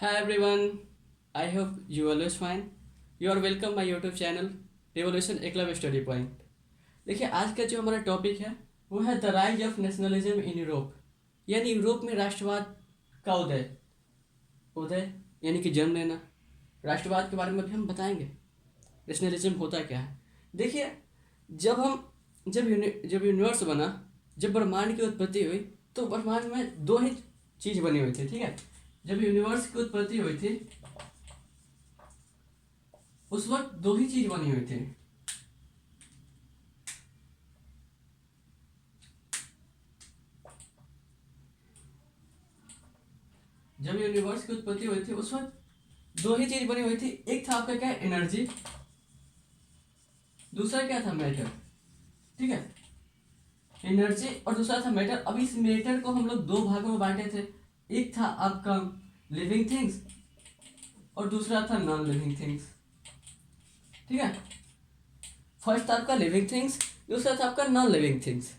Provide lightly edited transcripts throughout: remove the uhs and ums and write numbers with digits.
Hi everyone, I hope you are always fine. You are welcome my YouTube channel Revolution Eklavya Study Point. देखिए आज का जो हमारा topic है वो है the rise of nationalism in Europe, यानी यूरोप में राष्ट्रवाद का उदय। उदय यानी कि जन्म लेना। राष्ट्रवाद के बारे में भी हम बताएंगे। नेशनलिज्म होता क्या है? देखिए, जब हम जब यूनिवर्स बना, जब ब्रह्मांड की उत्पत्ति हुई, तो ब्रह्मांड में दो ही चीज बनी हुई थी। ठीक है, जब यूनिवर्स की उत्पत्ति हुई थी उस वक्त दो ही चीज बनी हुई थी। जब यूनिवर्स की उत्पत्ति हुई थी उस वक्त दो ही चीज बनी हुई थी। एक था आपका क्या, एनर्जी। दूसरा क्या था, मैटर। ठीक है, एनर्जी और दूसरा था मैटर। अब इस मैटर को हम लोग दो भागों में बांटे थे। एक था आपका लिविंग थिंग्स और दूसरा था नॉन लिविंग थिंग्स। ठीक है, फर्स्ट था आपका लिविंग थिंग्स, दूसरा था आपका नॉन लिविंग थिंग्स।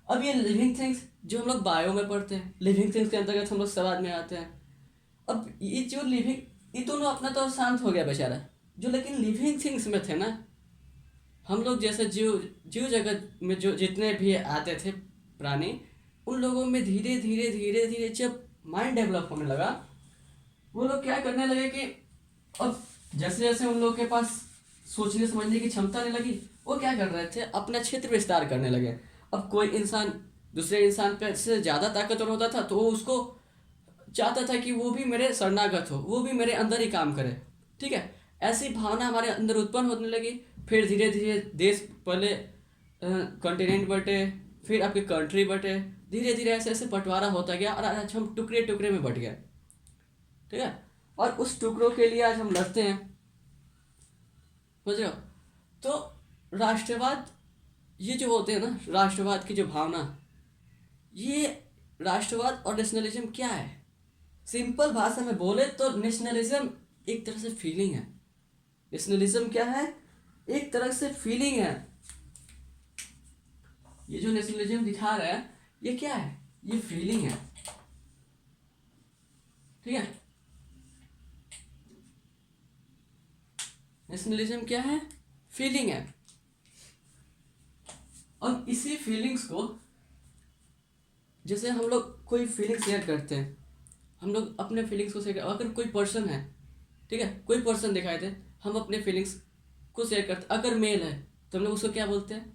अब ये लिविंग थिंग्स जो हम लोग बायो में पढ़ते हैं, लिविंग थिंग्स के अंतर्गत हम लोग समाज में आते हैं। अब ये जो लिविंग, ये दोनों अपना तो शांत हो गया बेचारा, जो लेकिन लिविंग थिंग्स में थे ना, हम लोग जैसे जीव जीव जगत में जो जितने भी आते थे प्राणी, उन लोगों में धीरे धीरे धीरे धीरे जब माइंड डेवलप होने लगा, वो लोग क्या करने लगे कि अब जैसे जैसे उन लोगों के पास सोचने समझने की क्षमता नहीं लगी, वो क्या कर रहे थे, अपना क्षेत्र विस्तार करने लगे। अब कोई इंसान दूसरे इंसान पे से ज़्यादा ताकतवर होता था तो वो उसको चाहता था कि वो भी मेरे शरणागत हो, वो भी मेरे अंदर ही काम करे। ठीक है, ऐसी भावना हमारे अंदर उत्पन्न होने लगी। फिर धीरे धीरे देश, पहले कॉन्टिनेंट बटे, फिर आपके कंट्री बटे, धीरे धीरे ऐसे ऐसे बंटवारा होता गया और आज हम टुकड़े टुकड़े में बट गए। ठीक है, और उस टुकड़ों के लिए आज हम लड़ते हैं। समझ रहे हो? तो राष्ट्रवाद, ये जो होते हैं ना, राष्ट्रवाद की जो भावना, ये राष्ट्रवाद और नेशनलिज्म क्या है? सिंपल भाषा में बोले तो नेशनलिज्म एक तरह से फीलिंग है। नेशनलिज्म क्या है? एक तरह से फीलिंग है। ये जो नेशनलिज्म दिखा रहा है ये क्या है? ये फीलिंग है। ठीक है, नेशनलिज्म क्या है? फीलिंग है। और इसी फीलिंग्स को, जैसे हम लोग कोई फीलिंग शेयर करते हैं, हम लोग अपने फीलिंग्स को शेयर अगर कोई पर्सन है, ठीक है, कोई पर्सन दिखाई दे, हम अपने फीलिंग्स को शेयर करते। अगर मेल है तो हम लोग उसको क्या बोलते हैं?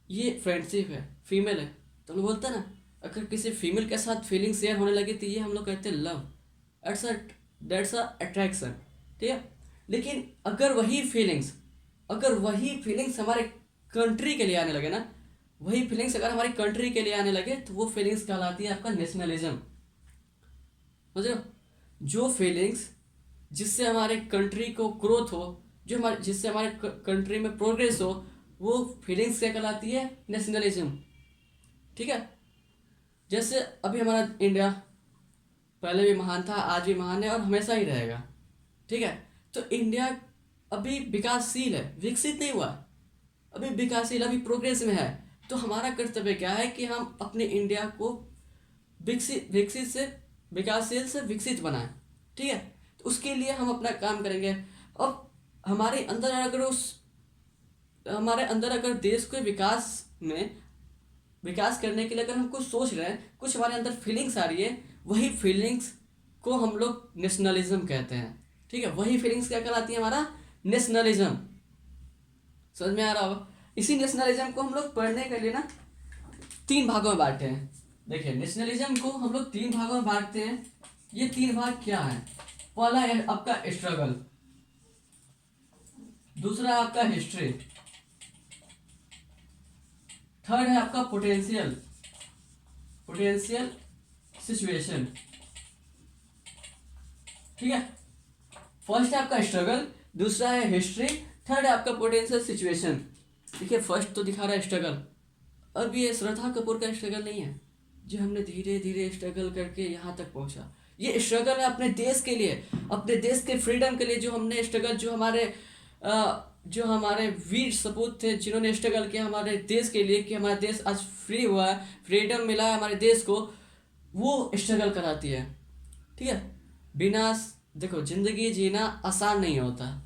ये फ्रेंडशिप है। फीमेल है तो हम लोग बोलते हैं ना, अगर किसी फीमेल के साथ फीलिंग शेयर होने लगी तो ये हम लोग कहते हैं love. It's that's a attraction. ठीक है, लेकिन अगर वही फीलिंग्स हमारे कंट्री के लिए आने लगे ना, वही फीलिंग्स अगर हमारी कंट्री के लिए आने लगे तो वो फीलिंग्स कहलाती है आपका नेशनलिज्म। समझ रहे हो? जो फीलिंग्स जिससे हमारे कंट्री को ग्रोथ हो, जो हमारे जिससे हमारे कंट्री में प्रोग्रेस हो, वो फीलिंग्स क्या कहलाती है? नेशनलिज्म। ठीक है, जैसे अभी हमारा इंडिया पहले भी महान था, आज भी महान है और हमेशा ही रहेगा। ठीक है, तो इंडिया अभी विकासशील है, विकसित नहीं हुआ, अभी विकासशील, अभी प्रोग्रेस में है। तो हमारा कर्तव्य क्या है कि हम अपने इंडिया को विकसित विकसित से विकासशील से विकसित बनाएं। ठीक है, तो उसके लिए हम अपना काम करेंगे। अब हमारे अंदर अगर उस हमारे अंदर अगर देश के विकास करने के लिए अगर हम कुछ सोच रहे हैं, कुछ हमारे अंदर फीलिंग्स आ रही है, वही फीलिंग्स को हम लोग नेशनलिज्म कहते हैं। ठीक है, वही फीलिंग्स क्या कहलाती है? हमारा नेशनलिज्म। समझ में आ रहा होगा? इसी नेशनलिज्म को हम लोग पढ़ने के लिए ना तीन भागों में बांटते हैं। देखिए, नेशनलिज्म को हम लोग तीन भागों में बांटते हैं। ये तीन भाग क्या है? पहला है आपका स्ट्रगल, दूसरा है आपका हिस्ट्री, थर्ड है आपका पोटेंशियल पोटेंशियल सिचुएशन। ठीक है, फर्स्ट है आपका स्ट्रगल, दूसरा है हिस्ट्री, थर्ड है आपका पोटेंशियल सिचुएशन। देखिए, फर्स्ट तो दिखा रहा है स्ट्रगल। अब ये श्रद्धा कपूर का स्ट्रगल नहीं है, जो हमने धीरे धीरे स्ट्रगल करके यहाँ तक पहुँचा। ये स्ट्रगल है अपने देश के लिए, अपने देश के फ्रीडम के लिए, जो हमने स्ट्रगल, जो हमारे वीर सपूत थे जिन्होंने स्ट्रगल किया हमारे देश के लिए, कि हमारा देश आज फ्री हुआ है, फ्रीडम मिला है हमारे देश को, वो स्ट्रगल कराती है। ठीक है, बिना देखो, जिंदगी जीना आसान नहीं होता।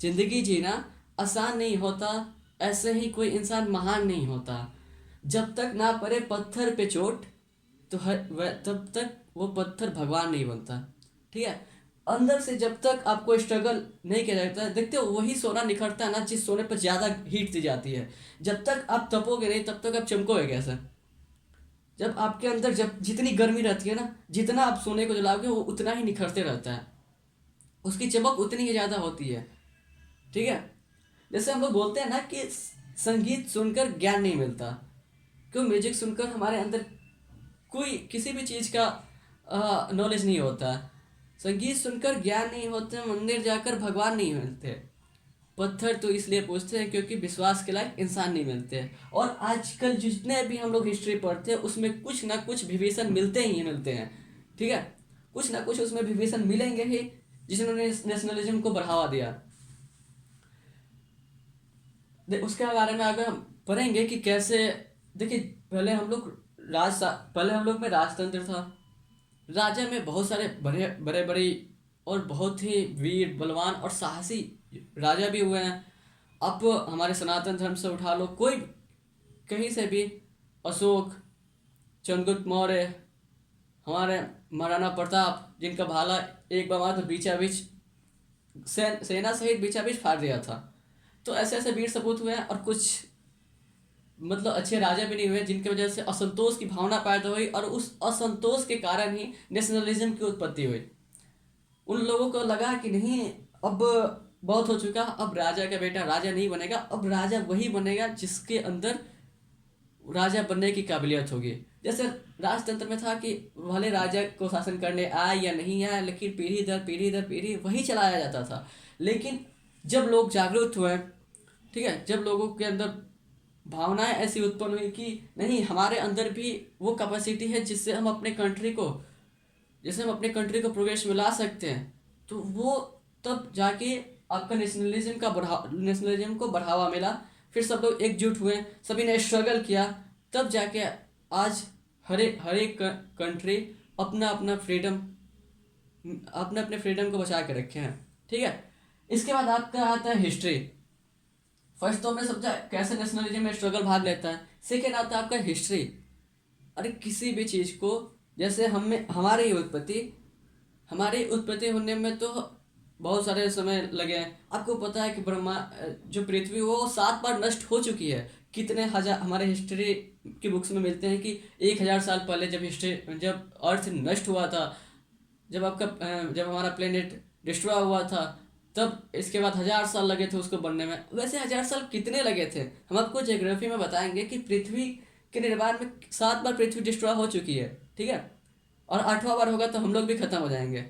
जिंदगी जीना आसान नहीं होता। ऐसे ही कोई इंसान महान नहीं होता। जब तक ना पड़े पत्थर पे चोट, तो तब तक वो पत्थर भगवान नहीं बनता। ठीक है। अंदर से जब तक आपको स्ट्रगल नहीं किया जाता है, देखते हो वही सोना निखरता है ना जिस सोने पर ज्यादा हीट दी जाती है। जब तक आप तपोगे नहीं तब तक आप चमकोगे कैसे? जब आपके अंदर जब जितनी गर्मी रहती है ना, जितना आप सोने को जलाओगे वो उतना ही निखरते रहता है, उसकी चमक उतनी ही ज्यादा होती है। ठीक है। जैसे हम लोग बोलते हैं ना कि संगीत सुनकर ज्ञान नहीं मिलता। क्यों? म्यूजिक सुनकर हमारे अंदर कोई किसी भी चीज का नॉलेज नहीं होता। संगीत सुनकर ज्ञान नहीं होते, मंदिर जाकर भगवान नहीं मिलते। पत्थर तो इसलिए पूछते हैं क्योंकि विश्वास के लायक इंसान नहीं मिलते। और आजकल जितने भी हम लोग हिस्ट्री पढ़ते हैं उसमें कुछ ना कुछ विभीषण मिलते ही मिलते हैं। ठीक है। कुछ ना कुछ उसमें विभीषण मिलेंगे ही जिन्होंने नेशनलिज्म को बढ़ावा दिया। उसके बारे में अगर हम पढ़ेंगे कि कैसे, देखिए पहले हम लोग में राजतंत्र था। राजा में बहुत सारे बड़े बड़े बड़े और बहुत ही वीर बलवान और साहसी राजा भी हुए हैं। अब हमारे सनातन धर्म से उठा लो, कोई कहीं से भी, अशोक, चंद्रगुप्त मौर्य, हमारे महाराणा प्रताप, जिनका भाला एक बार मारा तो बीचा बीच सेना सहित बीचा बीच फाड़ दिया था। तो ऐसे ऐसे वीर सपूत हुए हैं। और कुछ मतलब अच्छे राजा भी नहीं हुए जिनकी वजह से असंतोष की भावना पैदा हुई, और उस असंतोष के कारण ही नेशनलिज्म की उत्पत्ति हुई। उन लोगों को लगा कि नहीं, अब बहुत हो चुका, अब राजा का बेटा राजा नहीं बनेगा, अब राजा वही बनेगा जिसके अंदर राजा बनने की काबिलियत होगी। जैसे राजतंत्र में था कि भले राजा को शासन करने आए या नहीं आए, लेकिन पीढ़ी दर पीढ़ी दर पीढ़ी वही चलाया जाता था। लेकिन जब लोग जागरूक हुए, ठीक है, जब लोगों के अंदर भावनाएं ऐसी उत्पन्न हुई कि नहीं, हमारे अंदर भी वो कैपेसिटी है जिससे हम अपने कंट्री को प्रोग्रेस में ला सकते हैं, तो वो तब जाके आपका नेशनलिज्म को बढ़ावा मिला। फिर सब लोग एकजुट हुए, सभी ने स्ट्रगल किया, तब जाके आज हर एक कंट्री अपना अपना फ्रीडम अपने अपने फ्रीडम को बचा के रखे हैं। ठीक है। इसके बाद आपका आता है हिस्ट्री। फर्स्ट तो हमने समझा कैसे नेशनलिज्म में स्ट्रगल भाग लेता है। सेकेंड आता है आपका हिस्ट्री। अरे किसी भी चीज़ को, जैसे हमें हमारी उत्पत्ति होने में तो बहुत सारे समय लगे हैं। आपको पता है कि ब्रह्मा जो पृथ्वी वो 7 बार नष्ट हो चुकी है। कितने हजार हमारे हिस्ट्री की बुक्स में मिलते हैं कि 1000 साल पहले जब अर्थ नष्ट हुआ था, जब हमारा प्लेनेट डिस्ट्रॉय हुआ था, तब इसके बाद 1000 साल लगे थे उसको बनने में। वैसे 1000 साल कितने लगे थे हम आपको ज्योग्राफी में बताएंगे कि पृथ्वी के निर्माण में 7 बार पृथ्वी डिस्ट्रॉय हो चुकी है। ठीक है। और 8वां बार होगा तो हम लोग भी खत्म हो जाएंगे।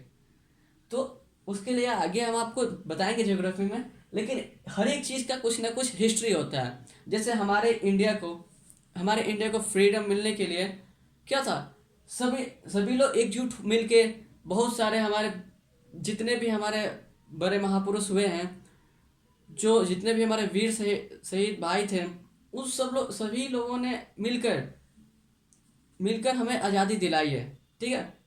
तो उसके लिए आगे हम आपको बताएंगे ज्योग्राफी में। लेकिन हर एक चीज़ का कुछ ना कुछ हिस्ट्री होता है। जैसे हमारे इंडिया को फ्रीडम मिलने के लिए क्या था, सभी सभी लोग एकजुट मिलके, बहुत सारे हमारे जितने भी हमारे बड़े महापुरुष हुए हैं, जो जितने भी हमारे वीर शहीद भाई थे, उस सभी लोगों ने मिलकर मिलकर हमें आज़ादी दिलाई है। ठीक है।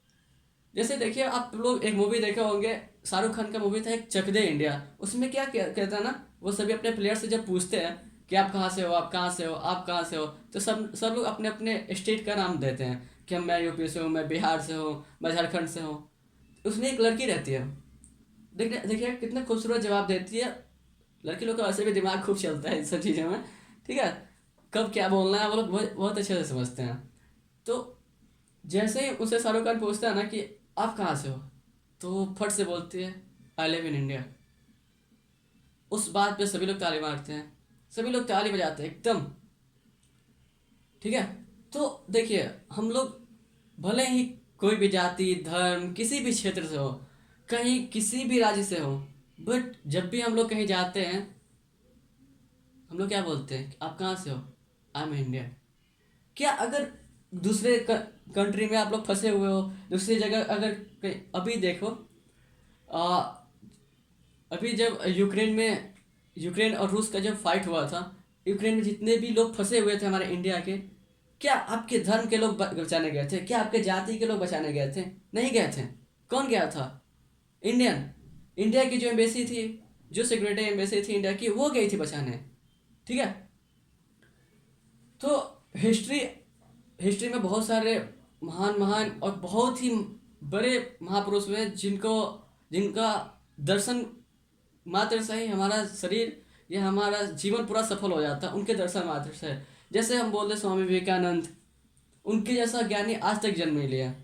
जैसे देखिए, आप लोग एक मूवी देखे होंगे, शाहरुख खान का मूवी था एक चक दे इंडिया। उसमें क्या कहता है ना, वो सभी अपने प्लेयर से जब पूछते हैं कि आप कहाँ से हो, आप कहाँ से हो, आप कहाँ से हो, तो सब लोग अपने अपने स्टेट का नाम देते हैं कि मैं यूपी से हूँ, मैं बिहार से हूँ, मैं झारखंड से हूँ। उसमें एक लड़की रहती है, देखिए देखिए कितना खूबसूरत जवाब देती है। लड़की लोग का वैसे भी दिमाग खूब चलता है इन सब चीज़ों में। ठीक है। कब क्या बोलना है वो लोग बहुत अच्छे से समझते हैं। तो जैसे ही उसे शाहरुख खान पूछता है ना कि आप कहाँ से हो, तो वो फट से बोलती है आई लिव इन इंडिया। उस बात पे सभी लोग ताली मारते हैं, सभी लोग ताली बजाते हैं एकदम। ठीक है। तो देखिए, हम लोग भले ही कोई भी जाति धर्म किसी भी क्षेत्र से हो, कहीं किसी भी राज्य से हो, बट जब भी हम लोग कहीं जाते हैं, हम लोग क्या बोलते हैं, आप कहाँ से हो, आई एम इंडियन। क्या अगर दूसरे कंट्री में आप लोग फंसे हुए हो, दूसरी जगह अगर अभी देखो, आ, अभी जब यूक्रेन और रूस का जब फाइट हुआ था, यूक्रेन में जितने भी लोग फंसे हुए थे हमारे इंडिया के, क्या आपके धर्म के लोग बचाने गए थे? क्या आपके जाति के लोग बचाने गए थे? नहीं गए थे। कौन गया था? इंडियन इंडिया की जो एम्बेसी थी, जो सिक्योरिटी एम्बेसी थी इंडिया की, वो गई थी बचाने। ठीक है। तो हिस्ट्री हिस्ट्री में बहुत सारे महान महान और बहुत ही बड़े महापुरुष हुए जिनको जिनका दर्शन मात्र से ही हमारा शरीर या हमारा जीवन पूरा सफल हो जाता है, उनके दर्शन मात्र से। जैसे हम बोलते स्वामी विवेकानंद, उनके जैसा ज्ञानी आज तक जन्म नहीं लिया।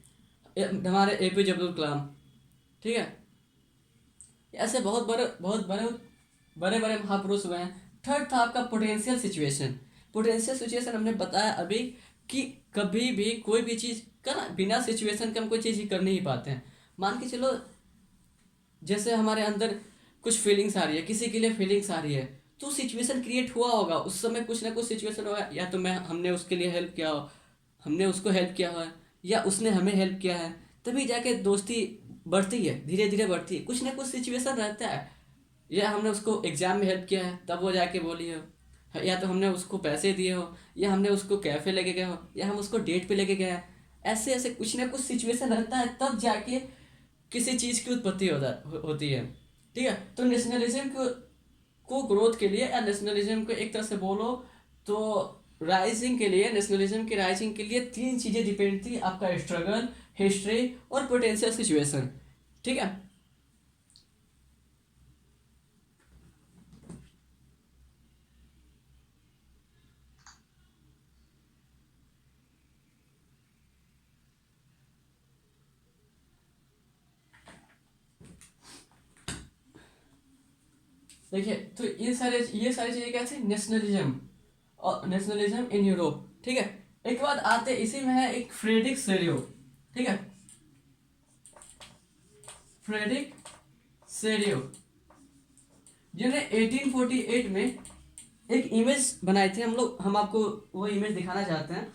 हमारे एपीजे अब्दुल कलाम। ठीक है। ऐसे बहुत बड़े बड़े महापुरुष हुए हैं। थर्ड था आपका पोटेंशियल सिचुएशन। पोटेंशियल सिचुएशन हमने बताया अभी कि कभी भी कोई भी चीज़ का ना बिना सिचुएशन के हम कोई चीज़ कर नहीं पाते हैं। मान के चलो, जैसे हमारे अंदर कुछ फीलिंग्स आ रही है, किसी के लिए फीलिंग्स आ रही है, तो सिचुएशन क्रिएट हुआ होगा उस समय, कुछ ना कुछ सिचुएशन होगा, या तो हमने उसके लिए हेल्प किया हो, हमने उसको हेल्प किया हो, या उसने हमें हेल्प किया है, तभी जाके दोस्ती बढ़ती है, धीरे धीरे बढ़ती है। कुछ ना कुछ सिचुएशन रहता है, या हमने उसको एग्जाम में हेल्प किया है तब वो जाके बोली हो, या तो हमने उसको पैसे दिए हो, या हमने उसको कैफे लेके गए हो, या हम उसको डेट पे लेके गए हैं। ऐसे ऐसे कुछ ना कुछ सिचुएशन रहता है, तब जाके किसी चीज़ की उत्पत्ति होती है। ठीक है। तो नेशनलिज्म को ग्रोथ के लिए, या नेशनलिज्म को एक तरह से बोलो तो राइजिंग के लिए, नेशनलिज्म की राइजिंग के लिए तीन चीज़ें डिपेंड थी, आपका स्ट्रगल, हिस्ट्री और पोटेंशियल सिचुएशन। ठीक है। देखिए, तो ये सारी चीज़ें क्या थी, नेशनलिज्म और नेशनलिज्म इन यूरोप। ठीक है। एक बात आते इसी में है एक फ्रेडरिक सेरियो। ठीक है। फ्रेडरिक सेरियो जिन्हें 1848 में एक इमेज बनाई थी, हम आपको वो इमेज दिखाना चाहते हैं।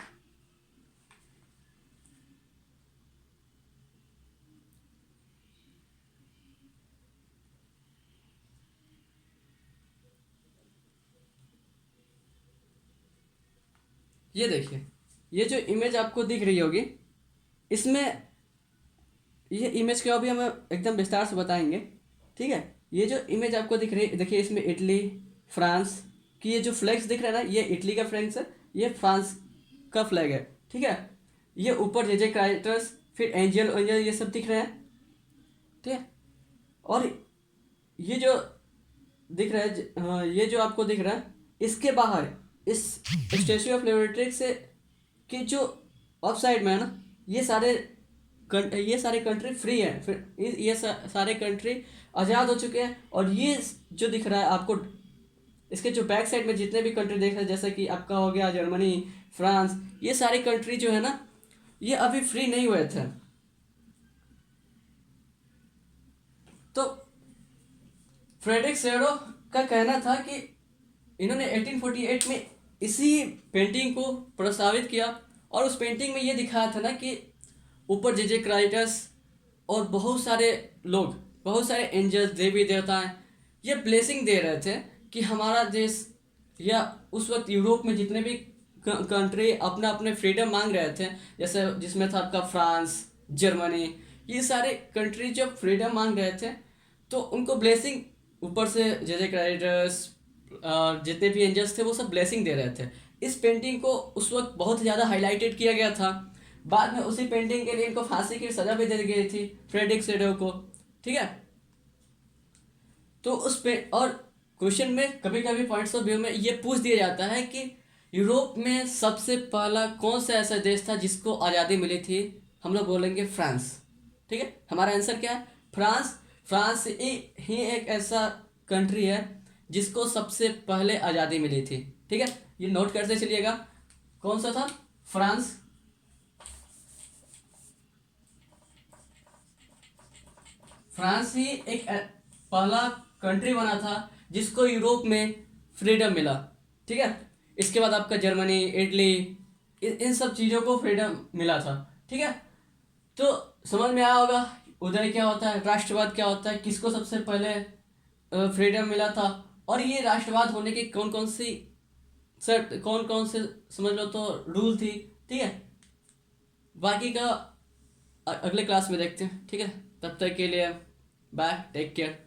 ये देखिए, ये जो इमेज आपको दिख रही होगी, इसमें ये इमेज को अभी हम एकदम विस्तार से बताएंगे। ठीक है। ये जो इमेज आपको दिख रही है, देखिए इसमें इटली, फ्रांस की ये जो फ्लैग्स दिख रहा है ना, ये इटली का फ्लैग्स है, ये फ्रांस का फ्लैग है। ठीक है। ये ऊपर जे क्राइटर्स, फिर एंजल एंजल ये सब दिख रहे हैं। ठीक है। और ये जो दिख रहा है हाँ, ये जो आपको दिख रहा है, इसके बाहर इस स्टेच्यू ऑफ लिबर्टी से कि जो ऑफ साइड में है ना, ये सारे कंट्री फ्री हैं, फिर सारे कंट्री आज़ाद हो चुके हैं। और ये जो दिख रहा है आपको, इसके जो बैक साइड में जितने भी कंट्री देख रहे हैं, जैसे कि आपका हो गया जर्मनी, फ्रांस, ये सारे कंट्री जो है ना, ये अभी फ्री नहीं हुए थे। तो फ्रेडरिक सेरो का कहना था कि इन्होंने 1848 में इसी पेंटिंग को प्रस्तावित किया, और उस पेंटिंग में ये दिखाया था ना कि ऊपर जे क्राइटस और बहुत सारे लोग, बहुत सारे एंजल्स, देवी देवता हैं, ये ब्लेसिंग दे रहे थे कि हमारा देश, या उस वक्त यूरोप में जितने भी कंट्री अपना अपने फ्रीडम मांग रहे थे, जैसे जिसमें था आपका फ्रांस, जर्मनी, ये सारे कंट्री जब फ्रीडम मांग रहे थे, तो उनको ब्लेसिंग ऊपर से जे क्राइटस, जितने भी एंजल्स थे वो सब ब्लेसिंग दे रहे थे। इस पेंटिंग को उस वक्त बहुत ज़्यादा हाईलाइटेड किया गया था। बाद में उसी पेंटिंग के लिए इनको फांसी की सज़ा भी दे दी गई थी, फ्रेडरिक सेडो को। ठीक है। तो उस पे और क्वेश्चन में कभी कभी पॉइंट्स ऑफ व्यू में ये पूछ दिया जाता है कि यूरोप में सबसे पहला कौन सा ऐसा देश था जिसको आज़ादी मिली थी, हम लोग बोलेंगे फ्रांस। ठीक है। हमारा आंसर क्या है, फ्रांस। फ्रांस ही एक ऐसा कंट्री है जिसको सबसे पहले आज़ादी मिली थी। ठीक है। ये नोट करते चलिएगा, कौन सा था, फ्रांस। फ्रांस ही एक पहला कंट्री बना था जिसको यूरोप में फ्रीडम मिला। ठीक है। इसके बाद आपका जर्मनी, इटली, इन सब चीज़ों को फ्रीडम मिला था। ठीक है। तो समझ में आया होगा उदय क्या होता है, राष्ट्रवाद क्या होता है, किसको सबसे पहले फ्रीडम मिला था, और ये राष्ट्रवाद होने की कौन कौन से समझ लो तो रूल थी। ठीक है। बाकी का अगले क्लास में देखते हैं। ठीक है। तब तक के लिए बाय, टेक केयर।